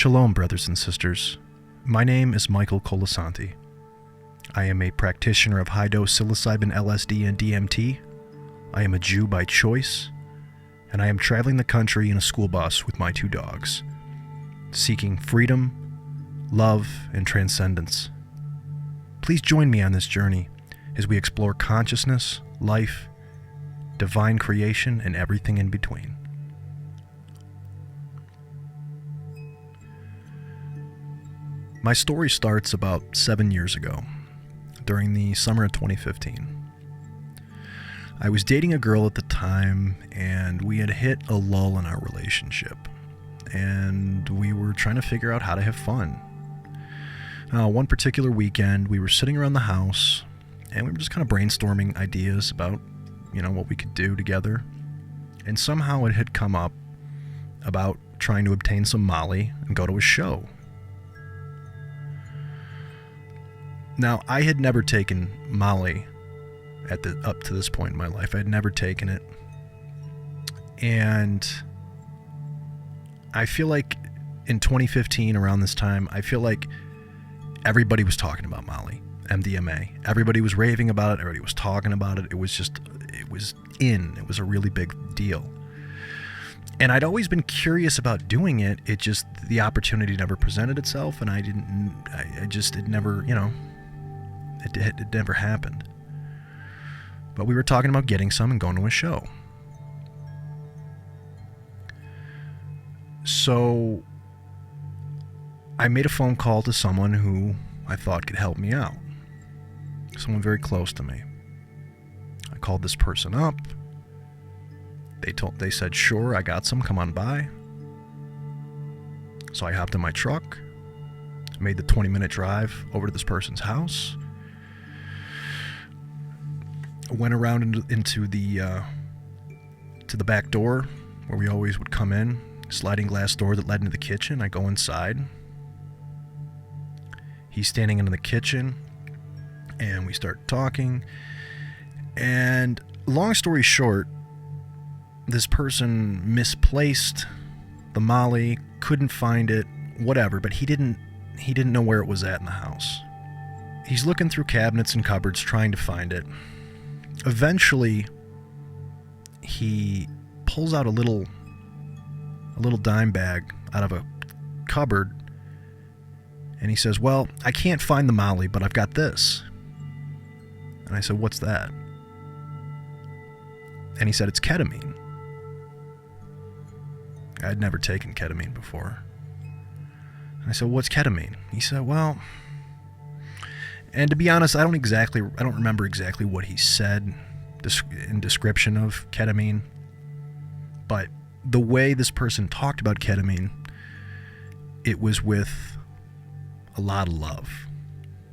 Shalom, brothers and sisters. My name is Michael Colasanti. I am a practitioner of high-dose psilocybin, LSD, and DMT. I am a Jew by choice, and I am traveling the country in a school bus with my two dogs, seeking freedom, love, and transcendence. Please join me on this journey as we explore consciousness, life, divine creation, and everything in between. My story starts about 7 years ago, during the summer of 2015. I was dating a girl at the time, and we had hit a lull in our relationship, and we were trying to figure out how to have fun. One particular weekend, we were sitting around the house, and we were just kind of brainstorming ideas about, what we could do together, and somehow it had come up about trying to obtain some Molly and go to a show. Now, I had never taken Molly up to this point in my life. I had never taken it. And I feel like in 2015, around this time, I feel like everybody was talking about Molly, MDMA. Everybody was raving about it. Everybody was talking about it. It was a really big deal. And I'd always been curious about doing it. The opportunity never presented itself, and it never happened. But we were talking about getting some and going to a show. So I made a phone call to someone who I thought could help me out. Someone very close to me. I called this person up. They said, sure, I got some, come on by. So I hopped in my truck, made the 20-minute drive over to this person's house. Went around into the back door where we always would come in, sliding glass door that led into the kitchen. I go inside. He's standing in the kitchen, and we start talking. And long story short, this person misplaced the Molly, couldn't find it, whatever, but he didn't know where it was at in the house. He's looking through cabinets and cupboards trying to find it. Eventually, he pulls out a little dime bag out of a cupboard, and he says, well, I can't find the Molly, but I've got this. And I said, what's that? And he said, it's ketamine. I'd never taken ketamine before. And I said, what's ketamine? He said, well... And to be honest, I don't remember exactly what he said in description of ketamine, but the way this person talked about ketamine, it was with a lot of love.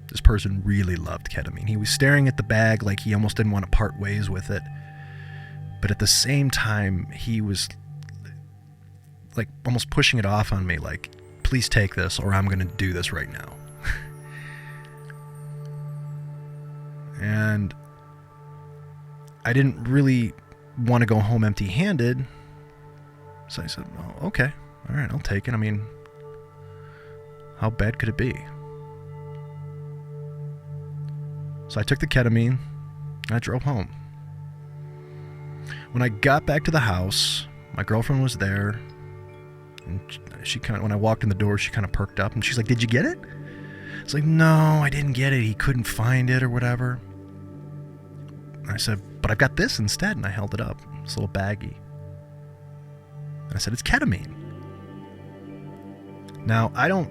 This person really loved ketamine. He was staring at the bag like he almost didn't want to part ways with it, but at the same time, he was like almost pushing it off on me, like, please take this or I'm going to do this right now. And I didn't really want to go home empty-handed. So I said, oh, okay, all right, I'll take it. I mean, how bad could it be? So I took the ketamine, and I drove home. When I got back to the house, my girlfriend was there, and when I walked in the door, she kind of perked up, and she's like, did you get it? It's like, no, I didn't get it. He couldn't find it or whatever. I said, but I've got this instead, and I held it up, this little baggie. And I said, it's ketamine. Now, I don't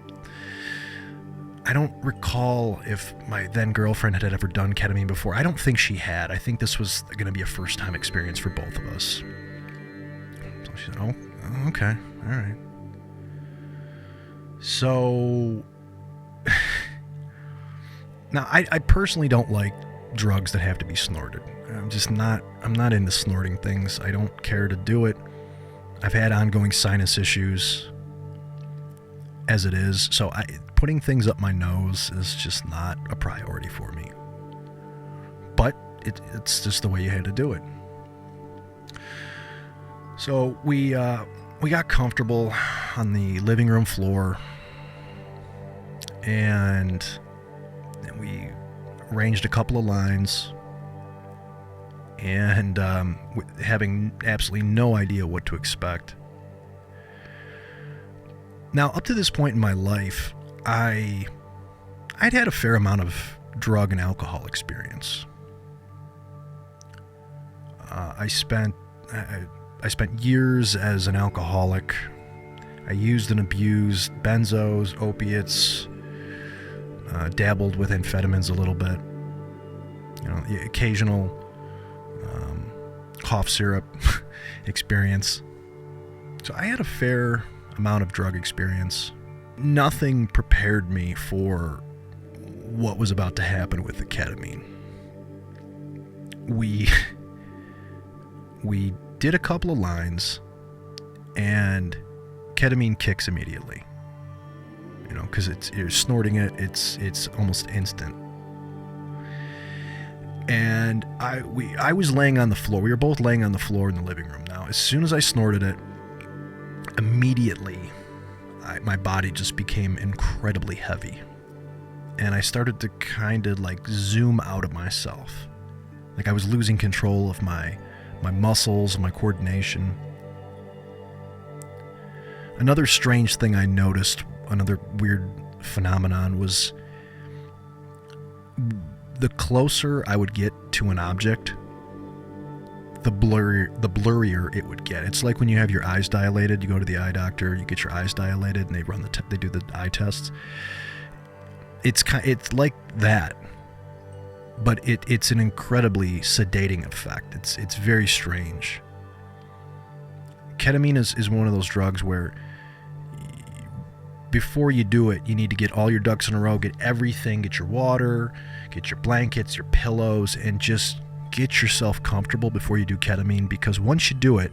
recall if my then girlfriend had ever done ketamine before. I don't think she had. I think this was going to be a first-time experience for both of us. So she said, oh, okay, all right. So, now, I personally don't like drugs that have to be snorted. I'm not into snorting things. I don't care to do it. I've had ongoing sinus issues as it is, so putting things up my nose is just not a priority for me. But it's just the way you had to do it. So we got comfortable. on the living room floor, and we arranged a couple of lines, and having absolutely no idea what to expect. Now, up to this point in my life, I'd had a fair amount of drug and alcohol experience. I spent years as an alcoholic. I used and abused benzos, opiates, dabbled with amphetamines a little bit. The occasional cough syrup experience. So I had a fair amount of drug experience. Nothing prepared me for what was about to happen with the ketamine. We did a couple of lines, and ketamine kicks immediately. Because you're snorting it, it's almost instant. And I was laying on the floor. We were both laying on the floor in the living room. Now, as soon as I snorted it, immediately my body just became incredibly heavy, and I started to kind of like zoom out of myself. Like I was losing control of my muscles, my coordination. Another strange thing I noticed, another weird phenomenon, was the closer I would get to an object, the blurrier it would get. It's like when you have your eyes dilated, you go to the eye doctor, you get your eyes dilated, and they do the eye tests. It's like that, but it's an incredibly sedating effect. It's very strange. Ketamine is one of those drugs where before you do it, you need to get all your ducks in a row, get everything, get your water, get your blankets, your pillows, and just get yourself comfortable before you do ketamine, because once you do it,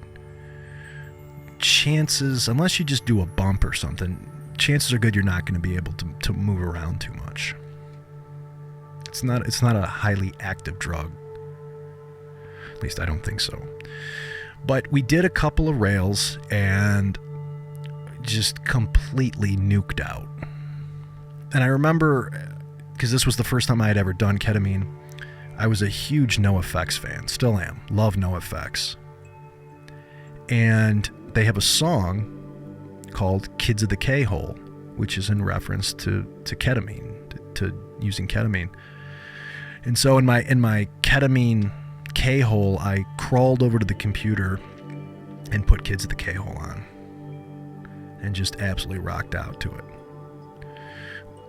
chances, unless you just do a bump or something, chances are good you're not going to be able to move around too much. It's not a highly active drug. At least I don't think so. But we did a couple of rails and just completely nuked out. And I remember, because this was the first time I had ever done ketamine, I was a huge NoFX fan, still am, love NoFX. And they have a song called Kids of the K-Hole, which is in reference to ketamine, to using ketamine. And so in my ketamine K-Hole, I crawled over to the computer and put Kids of the K-Hole on and just absolutely rocked out to it.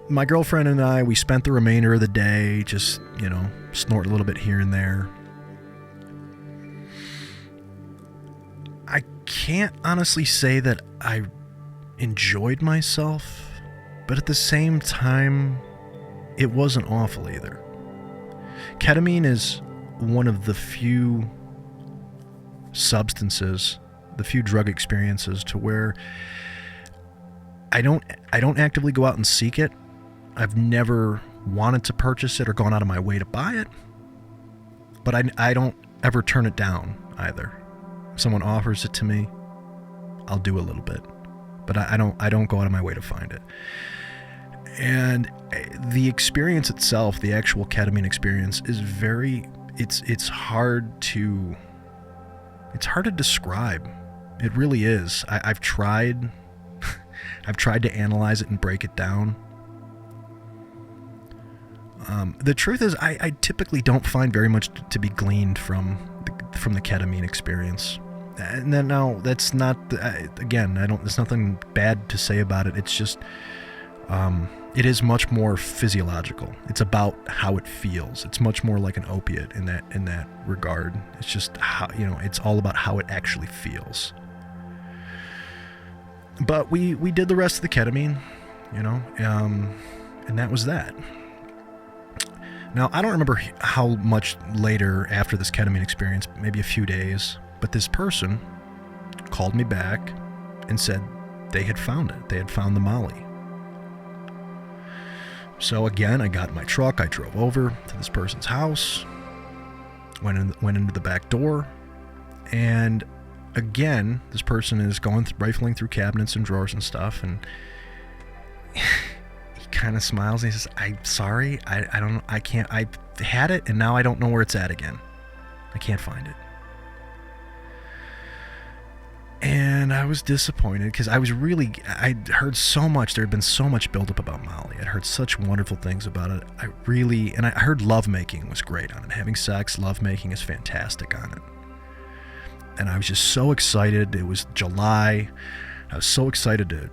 My girlfriend and I, we spent the remainder of the day just, snort a little bit here and there. I can't honestly say that I enjoyed myself, but at the same time, it wasn't awful either. Ketamine is one of the few substances, the few drug experiences to where I don't actively go out and seek it. I've never wanted to purchase it or gone out of my way to buy it, but I don't ever turn it down either. If someone offers it to me, I'll do a little bit, but I don't go out of my way to find it. And the experience itself, the actual ketamine experience, is it's hard to describe. It really is. I've tried to analyze it and break it down. The truth is, I typically don't find very much to be gleaned from the ketamine experience. And then now, that's not, again, there's nothing bad to say about it. It's just, it is much more physiological. It's about how it feels. It's much more like an opiate in that regard. It's just how, it's all about how it actually feels. But we did the rest of the ketamine, and that was that. Now, I don't remember how much later after this ketamine experience, maybe a few days, but this person called me back and said they had found it. They had found the Molly. So again, I got in my truck, I drove over to this person's house, went into the back door, and again, this person is rifling through cabinets and drawers and stuff, and he kind of smiles and he says, "I'm sorry, I don't, I can't, I had it and now I don't know where it's at again. I can't find it." And I was disappointed because I'd heard so much. There had been so much buildup about Molly. I'd heard such wonderful things about it. And I heard lovemaking was great on it. Having sex, lovemaking is fantastic on it. And I was just so excited. It was July. I was so excited to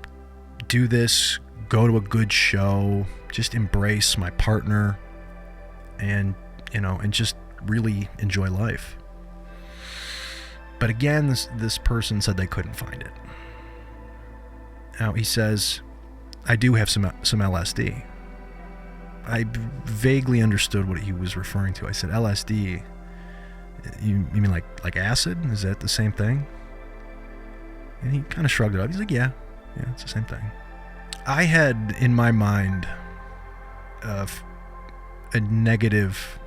do this, go to a good show, just embrace my partner, and just really enjoy life. But again, this person said they couldn't find it. Now he says, "I do have some LSD." I vaguely understood what he was referring to. I said, "LSD? You mean like acid? Is that the same thing?" And he kind of shrugged it off. He's like, yeah, it's the same thing. I had in my mind a negative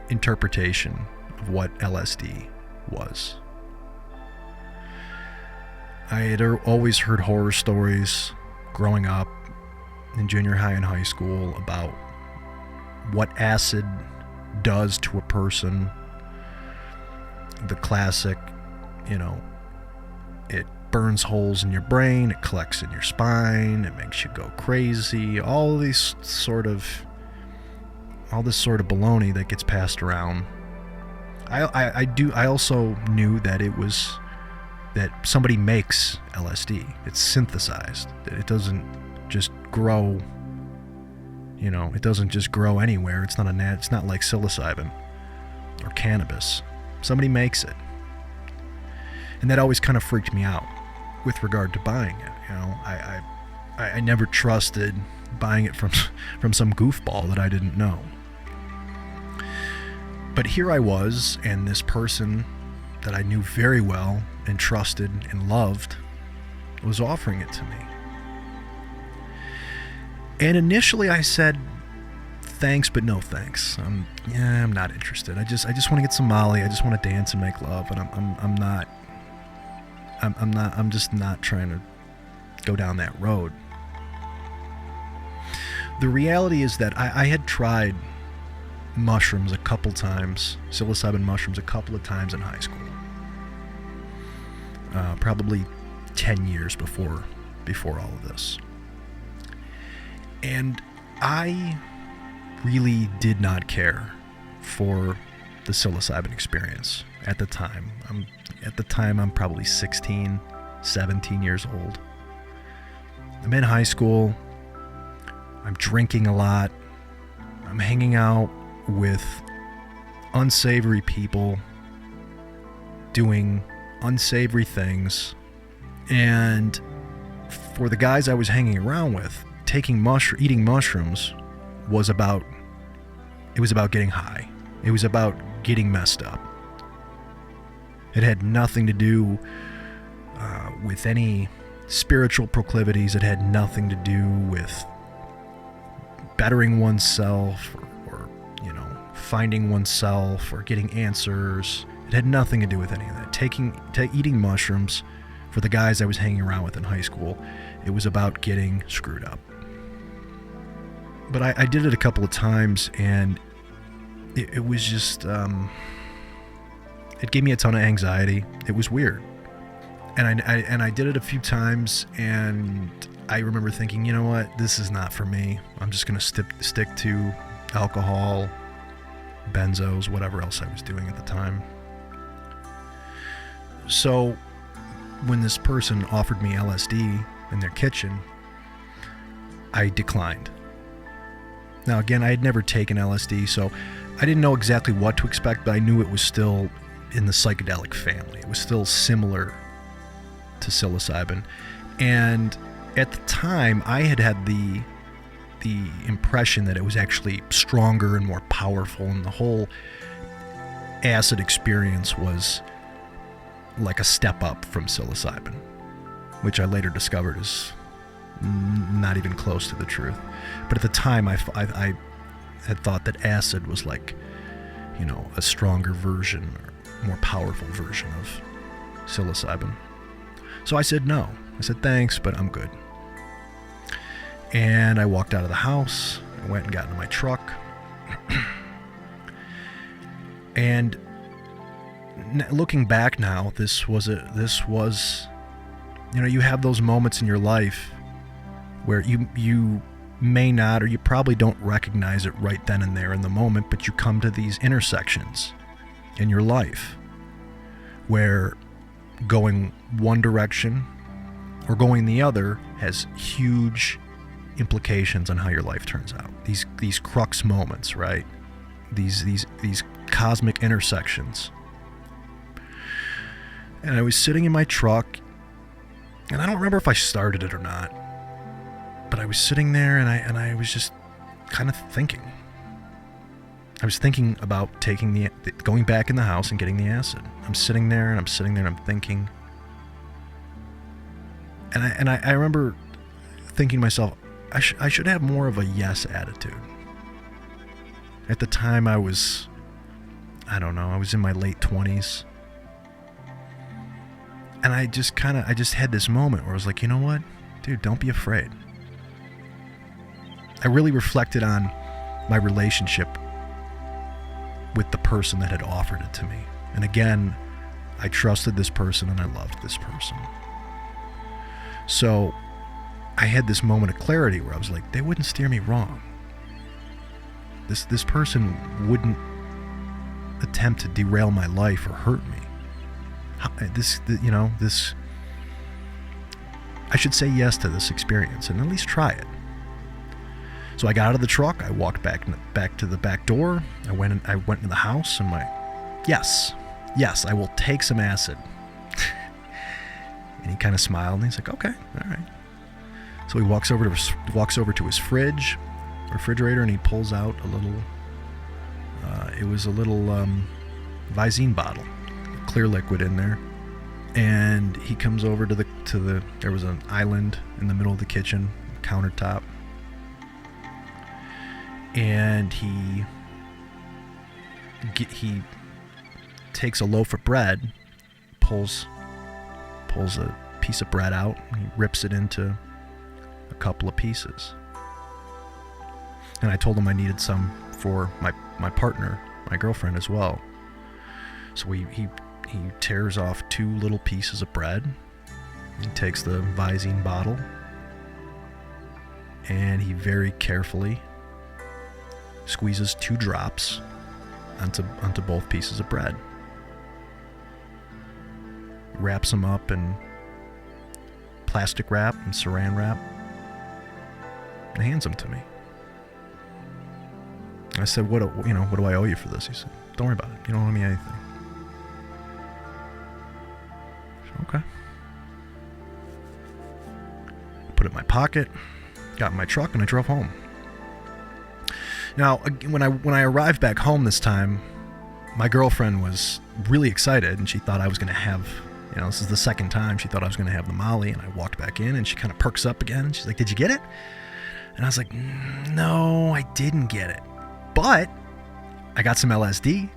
interpretation of what LSD was. I had always heard horror stories growing up in junior high and high school about what acid does to a person. The classic, it burns holes in your brain, it collects in your spine, it makes you go crazy, all this sort of baloney that gets passed around. I also knew that that somebody makes LSD. It's synthesized. It doesn't just grow, it doesn't just grow anywhere. It's not like psilocybin or cannabis. Somebody makes it. And that always kind of freaked me out with regard to buying it. I never trusted buying it from some goofball that I didn't know. But here I was, and this person that I knew very well and trusted and loved was offering it to me. And initially I said, "Thanks, but no thanks. I'm not interested. I just want to get some Molly. I just want to dance and make love, and I'm just not trying to go down that road." The reality is that I had tried mushrooms a couple times, psilocybin mushrooms a couple of times in high school. Probably 10 years before all of this. And I really did not care for the psilocybin experience at the time. I'm probably 16, 17 years old. I'm in high school. I'm drinking a lot. I'm hanging out with unsavory people, doing unsavory things. And for the guys I was hanging around with, eating mushrooms was about getting high. It was about getting messed up. It had nothing to do with any spiritual proclivities. It had nothing to do with bettering oneself or finding oneself or getting answers. It had nothing to do with any of that. Eating mushrooms, for the guys I was hanging around with in high school, it was about getting screwed up. But I did it a couple of times, and it was just, it gave me a ton of anxiety. It was weird. And I did it a few times, and I remember thinking, you know what, this is not for me. I'm just going to stick to alcohol, benzos, whatever else I was doing at the time. So when this person offered me LSD in their kitchen, I declined. Now again, I had never taken LSD, so I didn't know exactly what to expect, but I knew it was still in the psychedelic family. It was still similar to psilocybin. And at the time, I had the impression that it was actually stronger and more powerful, and the whole acid experience was like a step up from psilocybin, which I later discovered is not even close to the truth. But at the time, I had thought that acid was like, a stronger version or more powerful version psilocybin. So I said no. I said thanks, but I'm good. And I walked out of the house. I went and got into my truck. And looking back now, this was, you know, you have those moments in your life where you may not, or you probably don't recognize it right then and there in the moment, but you come to these intersections in your life where going one direction or going the other has huge implications on how your life turns out. These crux moments, right? These cosmic intersections. And I was sitting in my truck, and I don't remember if I started it or not, but I was sitting there and I was just kind of thinking. I was thinking about going back in the house and getting the acid. I'm sitting there and I'm thinking. And I remember thinking to myself, I should have more of a yes attitude. At the time I was in my late 20s. And I just had this moment where I was like, you know what? Dude, don't be afraid. I really reflected on my relationship with the person that had offered it to me. And again, I trusted this person and I loved this person. So I had this moment of clarity where I was like, they wouldn't steer me wrong. This person wouldn't attempt to derail my life or hurt me. I should say yes to this experience and at least try it. So I got out of the truck. I walked back to the back door. I went in the house and yes, I will take some acid. And he kind of smiled and he's like, okay, all right. So he walks over to his refrigerator, and he pulls out a little. It was a little Visine bottle, clear liquid in there, and he comes over to the. There was an island in the middle of the kitchen countertop. And he takes a loaf of bread, pulls a piece of bread out, and he rips it into a couple of pieces. And I told him I needed some for my partner, my girlfriend as well. So he tears off 2 little pieces of bread. He takes the Visine bottle, and he very carefully squeezes 2 drops onto both pieces of bread. Wraps them up in plastic wrap and saran wrap and hands them to me. I said, what do I owe you for this? He said, don't worry about it. You don't owe me anything. I said, okay. Put it in my pocket, got in my truck, and I drove home. Now, when I arrived back home this time, my girlfriend was really excited, and she thought I was going to have, this is the second time she thought I was going to have the Molly, and I walked back in, and she kind of perks up again, and she's like, did you get it? And I was like, no, I didn't get it. But I got some LSD,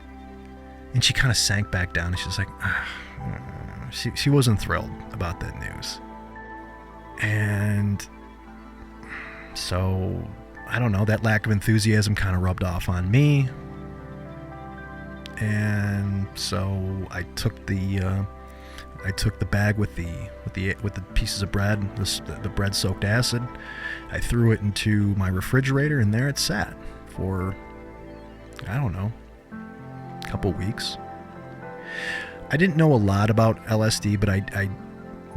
and she kind of sank back down, and she's like, she wasn't thrilled about that news. And so, I don't know, that lack of enthusiasm kind of rubbed off on me. And so I took the bag with the pieces of bread, the bread soaked acid. I threw it into my refrigerator, and there it sat for, I don't know, a couple weeks. I didn't know a lot about LSD, but I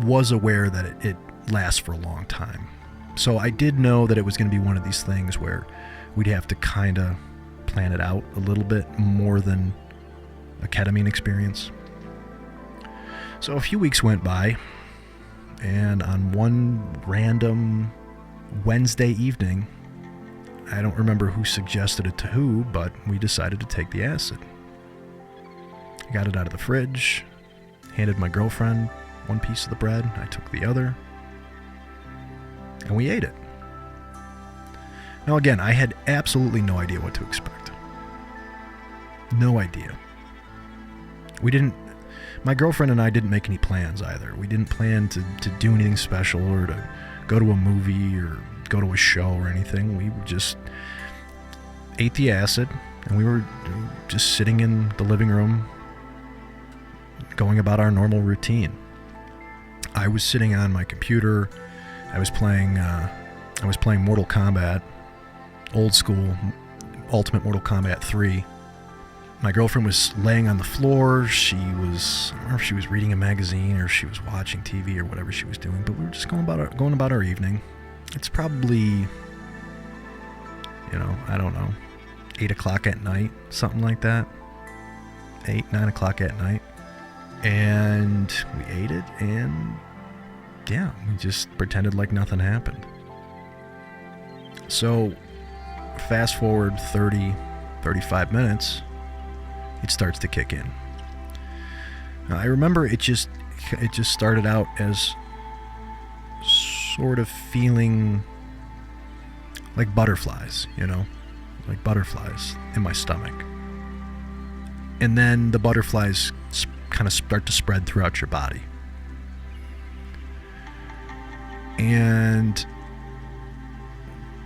was aware that it lasts for a long time. So I did know that it was going to be one of these things where we'd have to kind of plan it out a little bit more than a ketamine experience. So a few weeks went by, and on one random Wednesday evening, I don't remember who suggested it to who, but we decided to take the acid. I got it out of the fridge, handed my girlfriend one piece of the bread, I took the other, and we ate it. Now again, I had absolutely no idea what to expect. No idea. My girlfriend and I didn't make any plans either. We didn't plan to do anything special or to go to a movie or go to a show or anything. We just ate the acid, and we were just sitting in the living room going about our normal routine. I was sitting on my computer. I was playing Mortal Kombat, old school, Ultimate Mortal Kombat 3. My girlfriend was laying on the floor. I don't know if she was reading a magazine or she was watching TV or whatever she was doing, but we were just going about our evening. It's probably, I don't know, 8 o'clock at night, something like that. 8, 9 o'clock at night. And we ate it, and yeah, we just pretended like nothing happened. So, fast forward 30, 35 minutes, it starts to kick in. Now, I remember it just started out as sort of feeling like butterflies, like butterflies in my stomach. And then the butterflies kind of start to spread throughout your body. And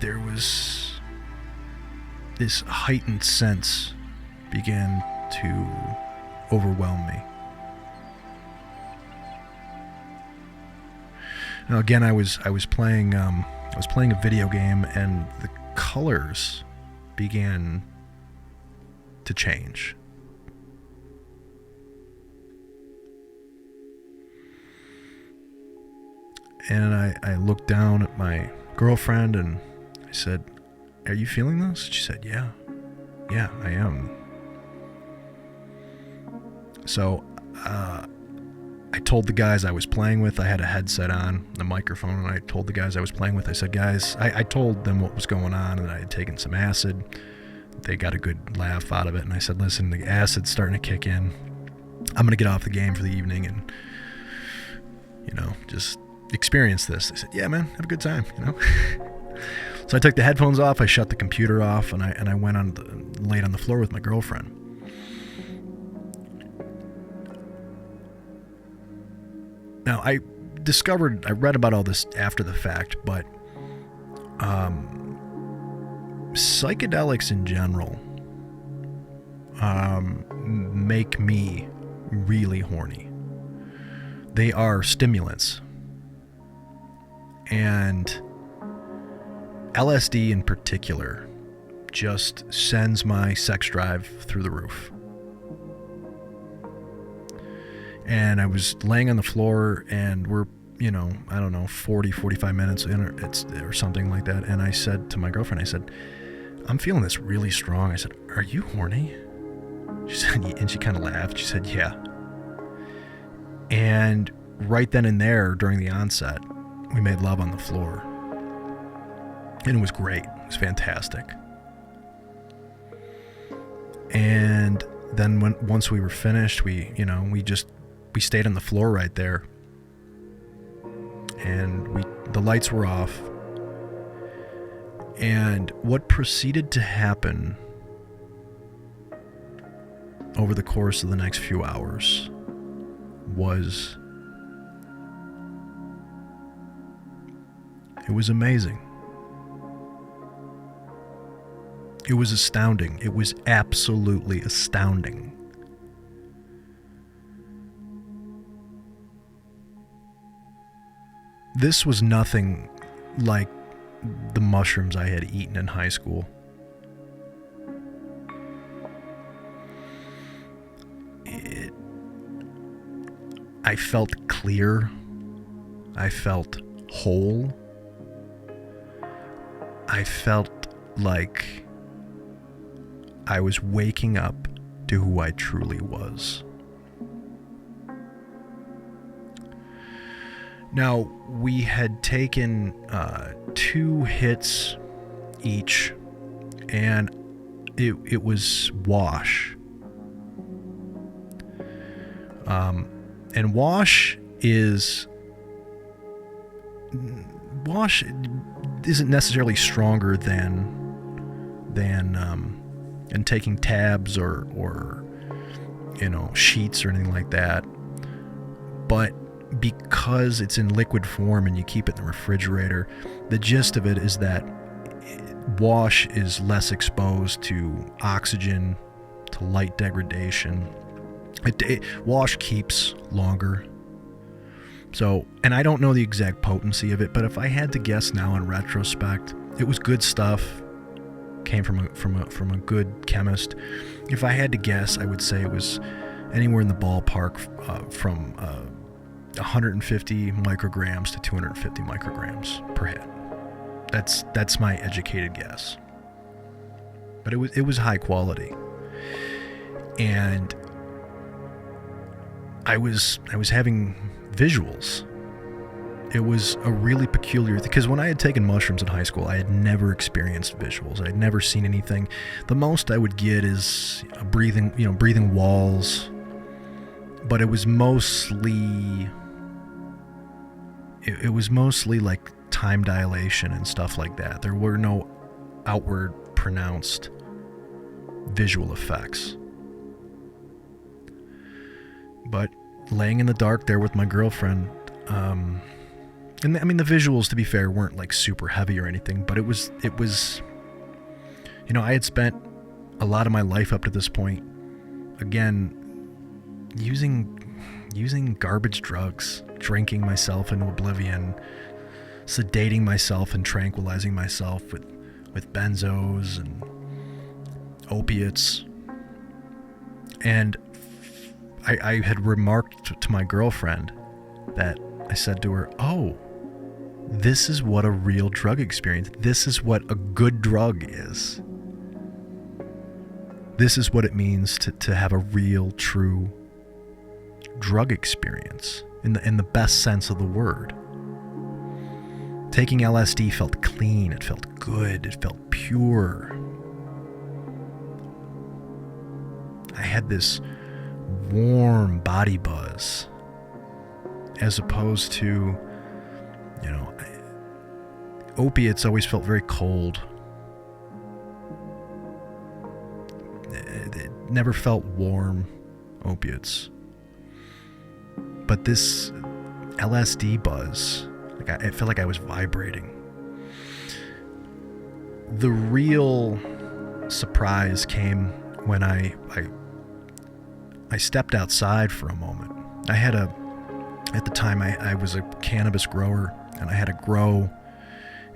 there was this heightened sense began to overwhelm me. Now again, I was playing a video game, and the colors began to change. And I looked down at my girlfriend and I said, "Are you feeling this?" She said, "Yeah, I am." So I told the guys I was playing with, I had a headset on, the microphone, and I told the guys I was playing with, I said, "Guys," I told them what was going on and I had taken some acid. They got a good laugh out of it, and I said, "Listen, the acid's starting to kick in. I'm going to get off the game for the evening and, just experience this." They said, "Yeah, man, have a good time, So I took the headphones off, I shut the computer off, and I went laid on the floor with my girlfriend. Now, I read about all this after the fact, but psychedelics in general make me really horny. They are stimulants. And LSD in particular just sends my sex drive through the roof. And I was laying on the floor, and we're, 40, 45 minutes in or something like that. And I said to my girlfriend, I said, "I'm feeling this really strong." I said, "Are you horny?" She said, and she kind of laughed. She said, "Yeah." And right then and there, during the onset, we made love on the floor. And it was great. It was fantastic. And then once we were finished, we stayed on the floor right there. And the lights were off. And what proceeded to happen over the course of the next few hours was amazing. It was astounding. It was absolutely astounding. This was nothing like the mushrooms I had eaten in high school. I felt clear. I felt whole. I felt like I was waking up to who I truly was. Now, we had taken 2 hits each, and it was wash. And wash isn't necessarily stronger than taking tabs or sheets or anything like that. but because it's in liquid form and you keep it in the refrigerator, the gist of it is that wash is less exposed to oxygen, to light degradation. Wash keeps longer. So, and I don't know the exact potency of it, but if I had to guess now in retrospect, it was good stuff. Came from a good chemist. If I had to guess, I would say it was anywhere in the ballpark from 150 micrograms to 250 micrograms per head. That's my educated guess. But it was high quality, and I was having visuals. It was a really peculiar, because when I had taken mushrooms in high school, I had never experienced visuals. I had never seen anything. The most I would get is breathing walls, but it was mostly like time dilation and stuff like that. There were no outward pronounced visual effects. But laying in the dark there with my girlfriend, and I mean, the visuals, to be fair, weren't like super heavy or anything, but it was, I had spent a lot of my life up to this point, again, using garbage drugs, drinking myself into oblivion, sedating myself and tranquilizing myself with benzos and opiates. And I had remarked to my girlfriend that I said to her, "Oh, this is what a real drug experience, this is what a good drug is. This is what it means to have a real, true drug experience in the best sense of the word." Taking LSD felt clean, it felt good, it felt pure. I had this warm body buzz, as opposed to, opiates always felt very cold. It never felt warm, opiates. But this LSD buzz, it felt like I was vibrating. The real surprise came when I stepped outside for a moment. At the time I was a cannabis grower, and I had a grow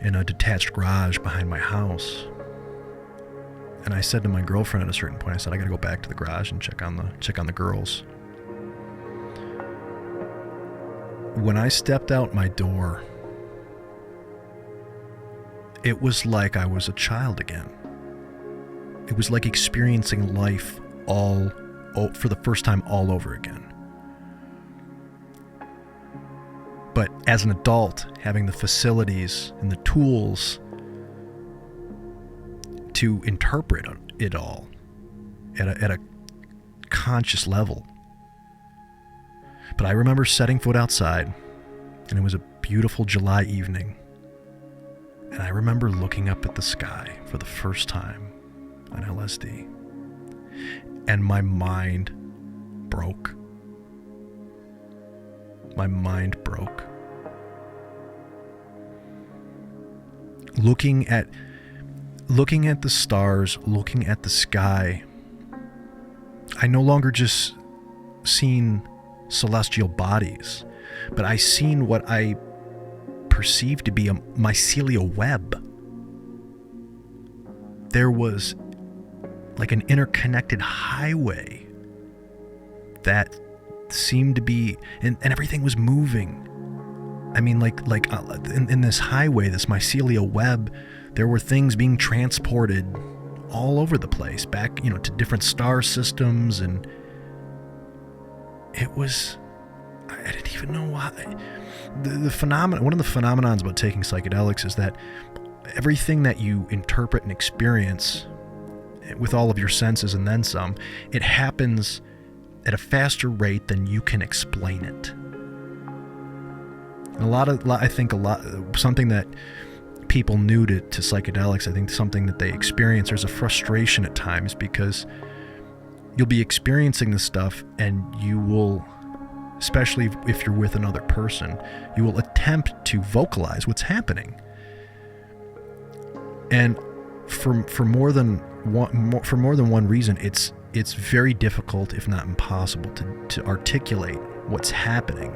in a detached garage behind my house. And I said to my girlfriend at a certain point, I said, "I got to go back to the garage and check on the girls." When I stepped out my door, it was like I was a child again. It was like experiencing life for the first time all over again. But as an adult, having the facilities and the tools to interpret it all at a conscious level. But I remember setting foot outside, and it was a beautiful July evening, and I remember looking up at the sky for the first time on LSD, and my mind broke. My mind broke. Looking at the stars, looking at the sky, I no longer just seen celestial bodies, but I seen what I perceived to be a mycelial web. There was like an interconnected highway that seemed to be, and everything was moving. I mean, in this highway, this mycelial web, there were things being transported all over the place, back, to different star systems, and it was, I didn't even know why. The phenomenon, one of the phenomenons about taking psychedelics is that everything that you interpret and experience with all of your senses and then some, it happens at a faster rate than you can explain it. And something that people new to psychedelics, I think something that they experience, there's a frustration at times, because you'll be experiencing this stuff and you will especially if you're with another person, you will attempt to vocalize what's happening. And for more than one reason, it's very difficult, if not impossible, to articulate what's happening.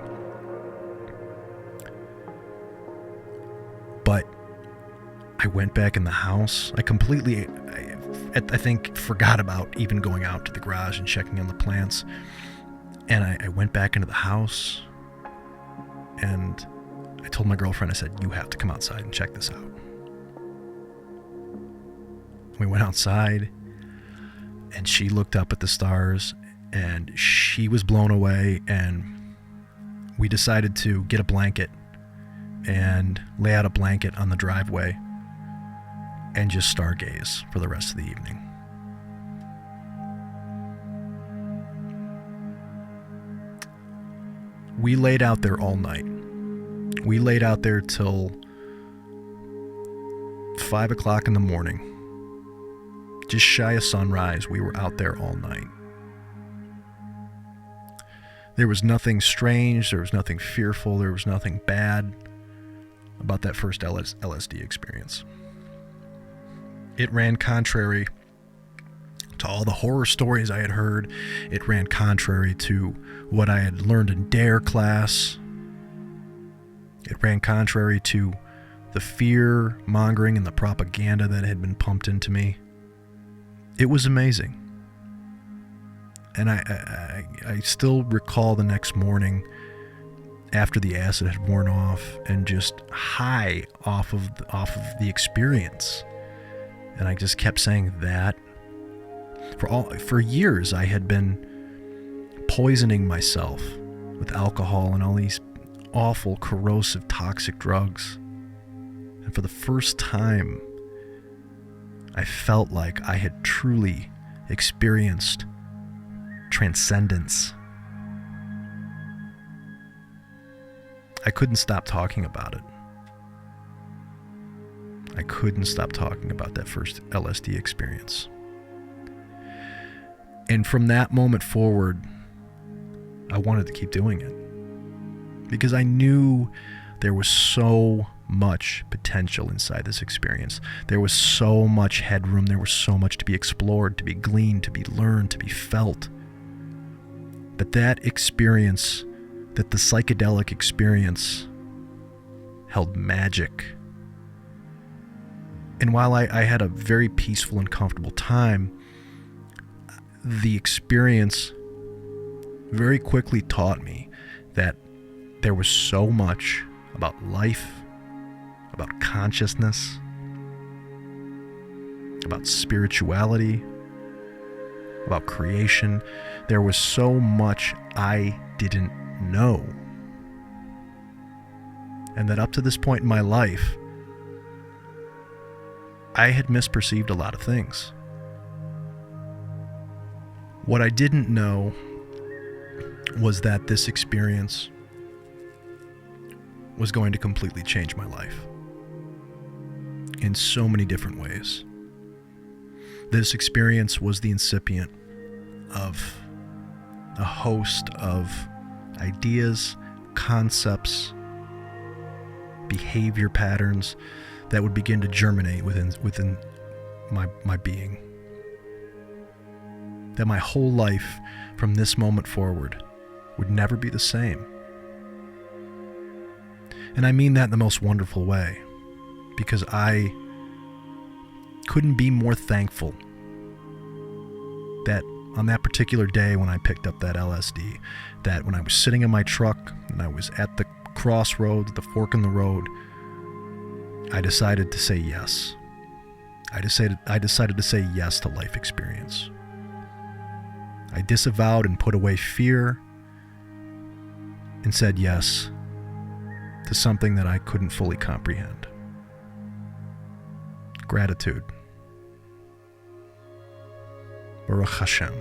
But I went back in the house. I think, forgot about even going out to the garage and checking on the plants. And I went back into the house, and I told my girlfriend, I said, you have to come outside and check this out. We went outside, and she looked up at the stars, and she was blown away, and we decided to get a blanket and lay out a blanket on the driveway and just stargaze for the rest of the evening. We laid out there all night. We laid out there till 5 o'clock in the morning. Just shy of sunrise, we were out there all night. There was nothing strange, there was nothing fearful, there was nothing bad about that first LSD experience. It ran contrary to all the horror stories I had heard. It ran contrary to what I had learned in DARE class. It ran contrary to the fear mongering and the propaganda that had been pumped into me. It was amazing. And I still recall the next morning, after the acid had worn off, and just high off of the experience. And I just kept saying that. For years I had been poisoning myself with alcohol and all these awful, corrosive, toxic drugs. And for the first time, I felt like I had truly experienced transcendence. I couldn't stop talking about it. I couldn't stop talking about that first LSD experience. And from that moment forward, I wanted to keep doing it, because I knew there was so much potential inside this experience. There was so much headroom. There was so much to be explored, to be gleaned, to be learned, to be felt. But that experience, that the psychedelic experience, held magic. And while I had a very peaceful and comfortable time, the experience very quickly taught me that there was so much about life, about consciousness, about spirituality, about creation. There was so much I didn't know. And that up to this point in my life, I had misperceived a lot of things. What I didn't know was that this experience was going to completely change my life in so many different ways. This experience was the incipient of a host of ideas, concepts, behavior patterns that would begin to germinate within my being. That my whole life from this moment forward would never be the same. And I mean that in the most wonderful way, because I couldn't be more thankful that on that particular day when I picked up that LSD, that when I was sitting in my truck and I was at the crossroads, the fork in the road, I decided to say yes. I decided to say yes to life experience. I disavowed and put away fear and said yes to something that I couldn't fully comprehend. Gratitude. Baruch Hashem.